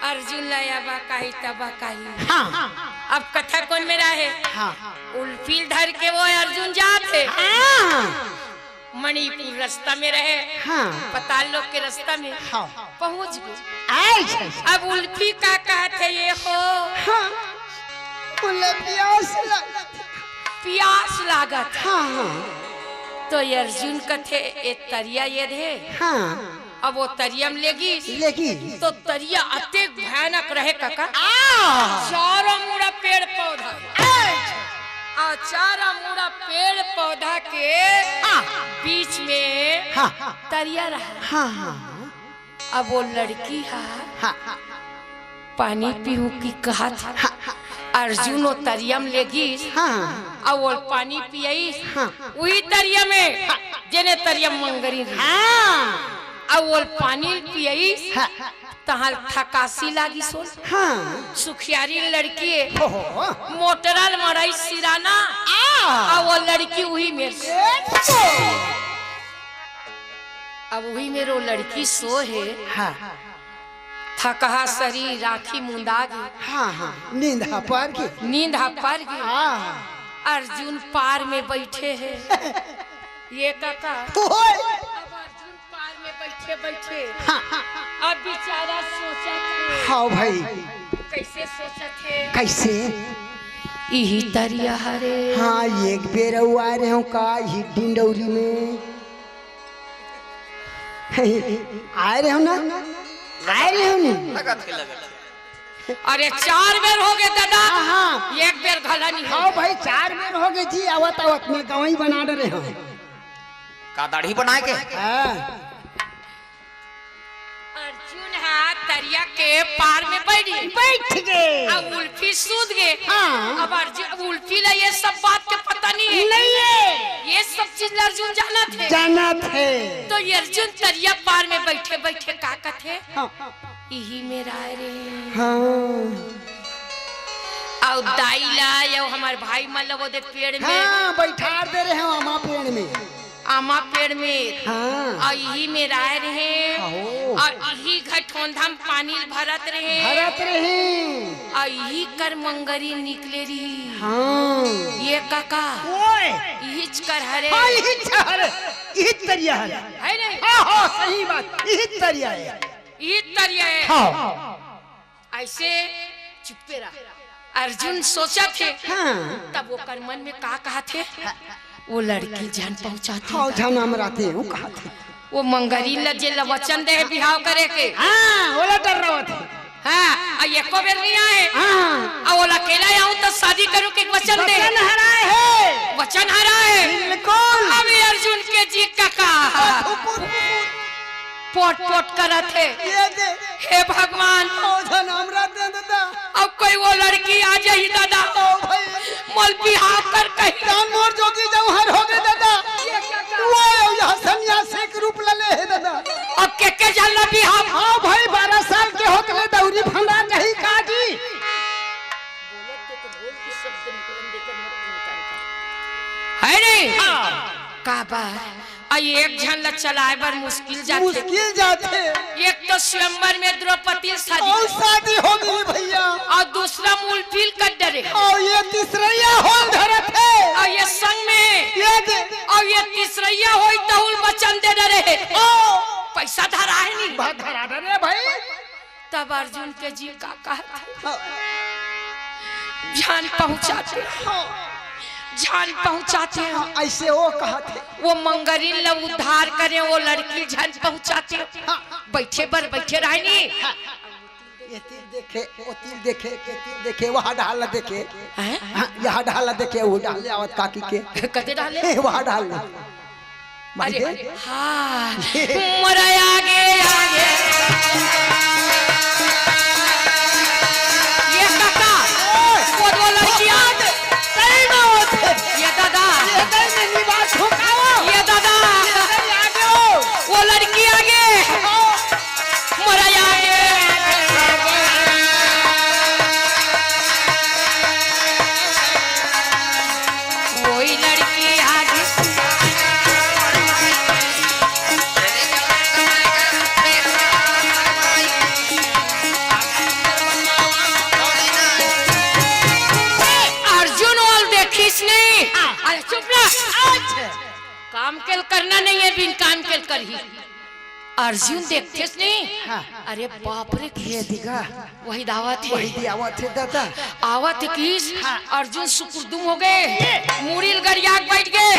अर्जुन लाया बाकाही तबाकाही। हाँ अब कथा कौन मेरा है? हाँ उल्फील धर के वो अर्जुन जाते हाँ मणिपुर रास्ता में रहे। हाँ पताल लोग के रास्ता में हाँ पहुंच गए। अब उल्फी का कहते ये हो हाँ प्यास लागत। हाँ हाँ तो अर्जुन कथे एक तरिया ये दे। हाँ अब वो तरियम लेगी तो तरिया अत्यंत भयानक रहे काका। चारों मुड़ा पेड़ पौधा और चारों मुड़ा पेड़ पौधा के बीच में तरिया रहा। अब वो लड़की पानी पीहू की कहा था। अर्जुन वो तरियम लेगी और वो पानी पियाई वही तरिया में जेने तरियम मंगरी अब वो पानी पियाई तहां थकासी लागी सो। सुखियारी लड़की मोटरल मराई सिराना और वो लड़की वही में अब वही में वो लड़की सो है। थकहा शरीर राखी मुंदा गई। नींद पर गई। अर्जुन पार में बैठे हैं। ये काका बैठे अब बेचारा सोचा थे। हाँ भाई कैसे सोचा थे? कैसे? यही तरिया हरे। हाँ एक बेर आ रहे हो का ही डिंडौरी में आ रहे हो ना आ रहे हो ना। अरे 4 बेर हो गए दादा। हाँ एक बेर घला नहीं। हाँ भाई 4 बेर हो गए जी। आवत आवत में गवाई बना रहे हो का दाढ़ी बनाए के। अर्जुन तरिया के पार में बैठ गए। अब उल्फी सूद गए। अब अर्जुन उल्फी ला ये सब बात के पता नहीं है। ये सब चीज अर्जुन जाना थे। तो अर्जुन तरिया पार में बैठे बैठे का कथे यही मेरा रे। और दाईला यो हमार भाई मतलब वो दे पेड़ में बैठा दे रहे हैं आमा पेड़ में। और यही में रह रहे और यही घटोंधा में पानी भरत रहे और यही कर मंगरी निकले रही। ये काका यही कर हरे यही तरिया है नहीं। सही बात यही तरिया है। ऐसे चुप्पे रहा। अर्जुन सोचा थे तब वो कर मन में कहा थे वो लड़की जान पहुंचाती। वो मंगरी लजे वचन दे बिहाव करे के। बोला डर रहा थे। एको बेर नहीं आए। और वो अकेला आऊं तो शादी करूं के वचन दे। वचन हरा है बिल्कुल। अभी अर्जुन के जी काका पोट करत है। हे भगवान अब कोई वो लड़की आ जाए दादा मल बिहाव कर कहीं मोर जोगी जौहर हो गए दादा। वो यहाँ सन्यासी के रूप ले है दादा। अब के जाला बिहाव। हाँ भाई 12 साल के होत ले दौरी फंदा नहीं काजी। है नहीं का बात एक झन ला चलाए बर मुश्किल जाते। एक तो स्वयंवर में द्रौपदी शादी हो गई भैया और दूसरा मूलफील कर डरे और ये तीसरा होल धरत है और ये संग में और ये तीसरा हो तहुल बचन दे डरे पैसा धरा है नहीं धरा डरे भाई। तब अर्जुन के जी का कहा जान पहुंचाते हैं। ऐसे वो कहा थे वो मंगरी ला उद्धार करे वो लड़की जान पहुंचाते। बैठे रहे नहीं। ये तीर देखे वहाँ डाल देखे यहाँ डाल देखे वो डाले आवत काकी के कते डाले वहाँ डाल। अरे हाँ मरा आगे ये काका वो लड़की ये दादा ये दादा वो लड़की आगे मरा आगे वही लड़की आगे केल करना नहीं है, बिन काम केल कर ही। अर्जुन देखते नहीं, अरे बाप रे ये दिखा वही दावत है, वही दावत है दादा। आवत किस अर्जुन सुपुर्दुम हो गए, मुड़ील गरिया बैठ गए,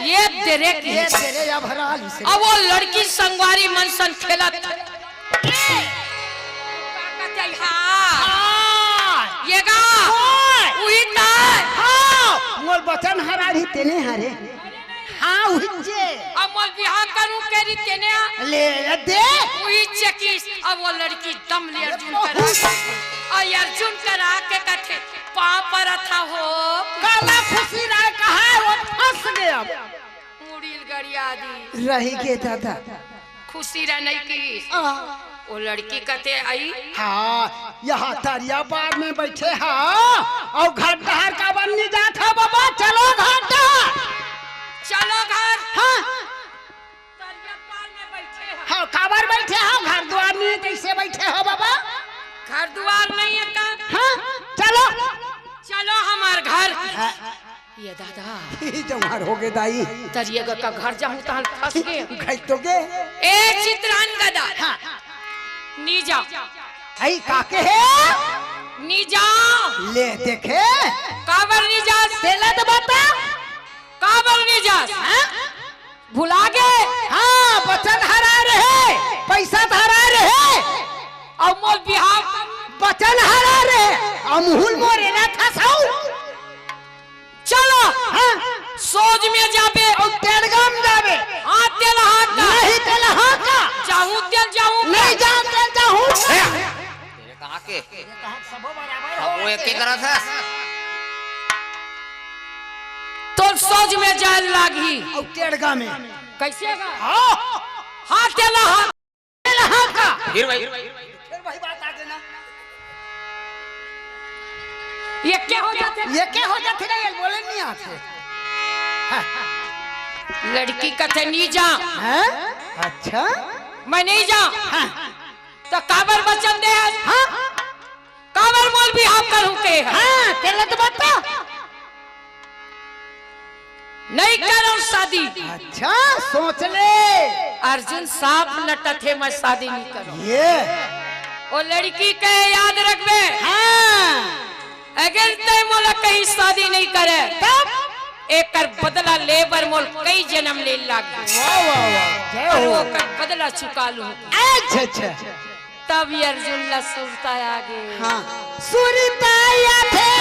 ये तेरे की ये तेरे या भरा से। अब वो लड़की संगवारी मन सन खेलत ये गा वही मोर बचन हरा ही तेने हरे। हाँ वही जे अब मोल बिहार करूं केरी तेने ले दे वही चकीस। अब वो लड़की दम ले अर्जुन करा और अर्जुन करा के कथे पांव पर था हो काला खुशी राय कहा है वो फंस गया। मुड़ील गरिया दी रही के दादा खुशी रह नहीं की। वो लड़की कहते आई हाँ यहाँ तरिया बार में बैठे हाँ और घर डहर का बननी जाता बाबा। चलो घर चलो घर हाँ तरिया पार में बैठे हैं। हाँ काबर बैठे हो घर द्वार में कैसे बैठे हो बाबा। घर द्वार नहीं है का हाँ चलो चलो हमार घर ये दादा जमार हो गए दाई तरिया का घर जाऊं तो फंस गए गई तो गे ए चित्रान गदा हाँ नी जा आई काके है नी जा ले देखे काबर नी जा तेला तो बता काबर नी जा भुला गए। हाँ बचन हरा रहे पैसा हरा रहे और मोल बिहार बचन हरा रहे अमूल मोरे ना फसाऊ। चलो हाँ सोच में जाबे और तेलगाम जाबे हाथ तेल हाथ का नहीं तेल हाथ का जाऊं तेल जाऊं नहीं जाऊं तेल जाऊं। तेरे कहाँ के सब वो एक ही तरह से तो सोच में जाल लागी और तेलगा में कैसे हाँ हाथ तेल हाथ का फिर भाई वही बात आ देना। ये क्या हो जाते ये क्या हो जाते ना ये बोले नहीं आते। लड़की कथे नहीं जा हैं अच्छा मैं नहीं जा हाँ तो काबर बचन दे हाँ काबर मोल भी आप करूं के हाँ तेरे तो बता नहीं करो शादी। अच्छा सोच ले अर्जुन साफ नटत है मैं शादी नहीं करूं। ये वो लड़की के याद रखबे हाँ अगर ते मोला कहीं शादी नहीं करे तब एक कर बदला लेबर मोल कई जन्म ले लाग वाह वाह वाह जय और हो। वो कर बदला चुका लूं अच्छा अच्छा तब ये अर्जुन ला सुरता आगे हाँ सुरता या थे